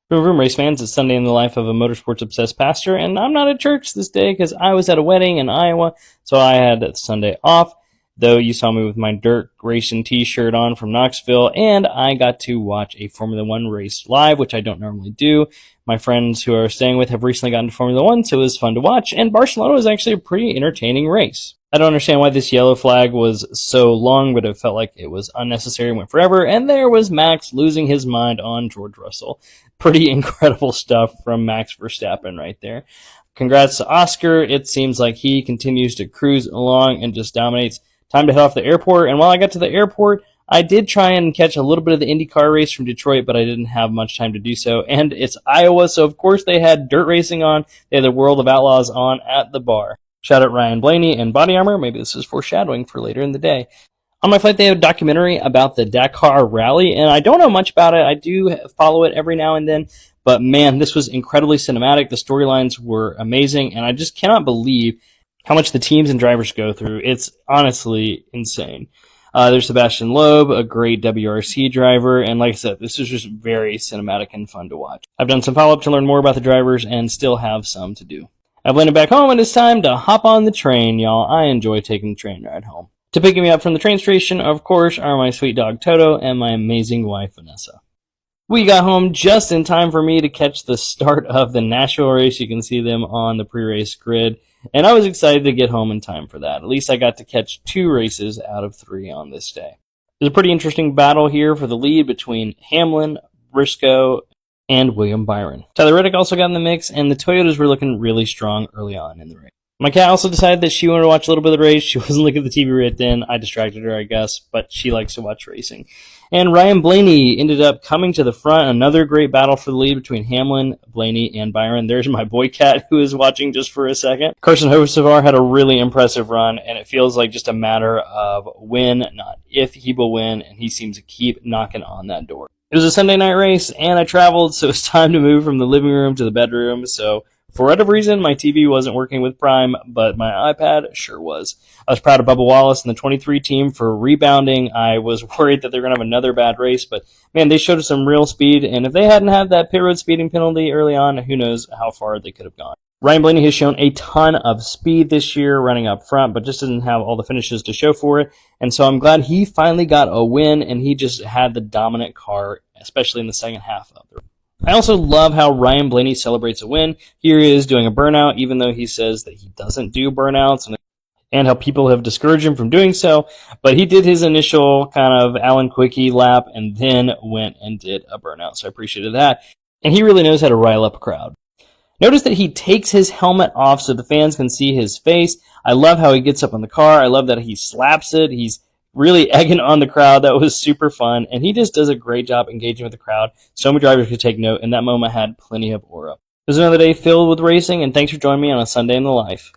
Vroom Vroom Race fans, it's Sunday in the life of a motorsports obsessed pastor, and I'm not at church this day because I was at a wedding in Iowa, so I had Sunday off. Though you saw me with my dirt racing t-shirt on from Knoxville, and I got to watch a Formula One race live, which I don't normally do. My friends who I was staying with have recently gotten to Formula One, so it was fun to watch, and Barcelona was actually a pretty entertaining race. I don't understand why this yellow flag was so long, but it felt like it was unnecessary and went forever, and there was Max losing his mind on George Russell. Pretty incredible stuff from Max Verstappen right there. Congrats to Oscar. It seems like he continues to cruise along and just dominates. Time to head off the airport, and while I got to the airport, I did try and catch a little bit of the IndyCar race from Detroit, but I didn't have much time to do so, and it's Iowa, so of course they had dirt racing on. They had the World of Outlaws on at the bar. Shout out Ryan Blaney and Body Armor. Maybe this is foreshadowing for later in the day. On my flight, they have a documentary about the Dakar Rally, and I don't know much about it. I do follow it every now and then, but man, this was incredibly cinematic. The storylines were amazing, and I just cannot believe how much the teams and drivers go through. It's honestly insane. There's Sebastian Loeb, a great WRC driver, and like I said, this is just very cinematic and fun to watch. I've done some follow-up to learn more about the drivers and still have some to do. I've landed back home, and it's time to hop on the train, y'all. I enjoy taking the train ride home. To pick me up from the train station, of course, are my sweet dog Toto and my amazing wife Vanessa. We got home just in time for me to catch the start of the Nashville race. You can see them on the pre-race grid, and I was excited to get home in time for that. At least I got to catch 2 races out of 3 on this day. There's a pretty interesting battle here for the lead between Hamlin, Briscoe, and William Byron. Tyler Reddick also got in the mix, and the Toyotas were looking really strong early on in the race. My cat also decided that she wanted to watch a little bit of the race. She wasn't looking at the TV right then. I distracted her, I guess, but she likes to watch racing. And Ryan Blaney ended up coming to the front. Another great battle for the lead between Hamlin, Blaney, and Byron. There's my boy cat who is watching just for a second. Carson Hocevar had a really impressive run, and it feels like just a matter of when, not if, he will win, and he seems to keep knocking on that door. It was a Sunday night race, and I traveled, so it's time to move from the living room to the bedroom, so for whatever reason, my TV wasn't working with Prime, but my iPad sure was. I was proud of Bubba Wallace and the 23 team for rebounding. I was worried that they're going to have another bad race, but man, they showed us some real speed, and if they hadn't had that pit road speeding penalty early on, who knows how far they could have gone. Ryan Blaney has shown a ton of speed this year running up front, but just doesn't have all the finishes to show for it, and so I'm glad he finally got a win, and he just had the dominant car, especially in the second half of the race. I also love how Ryan Blaney celebrates a win. Here he is doing a burnout, even though he says that he doesn't do burnouts, and how people have discouraged him from doing so. But he did his initial kind of Alan Quickie lap and then went and did a burnout, so I appreciated that. And he really knows how to rile up a crowd. Notice that he takes his helmet off so the fans can see his face. I love how he gets up on the car. I love that he slaps it. He's really egging on the crowd. That was super fun, and he just does a great job engaging with the crowd. So many drivers could take note, and that moment had plenty of aura. It was another day filled with racing, and thanks for joining me on a Sunday in the Life.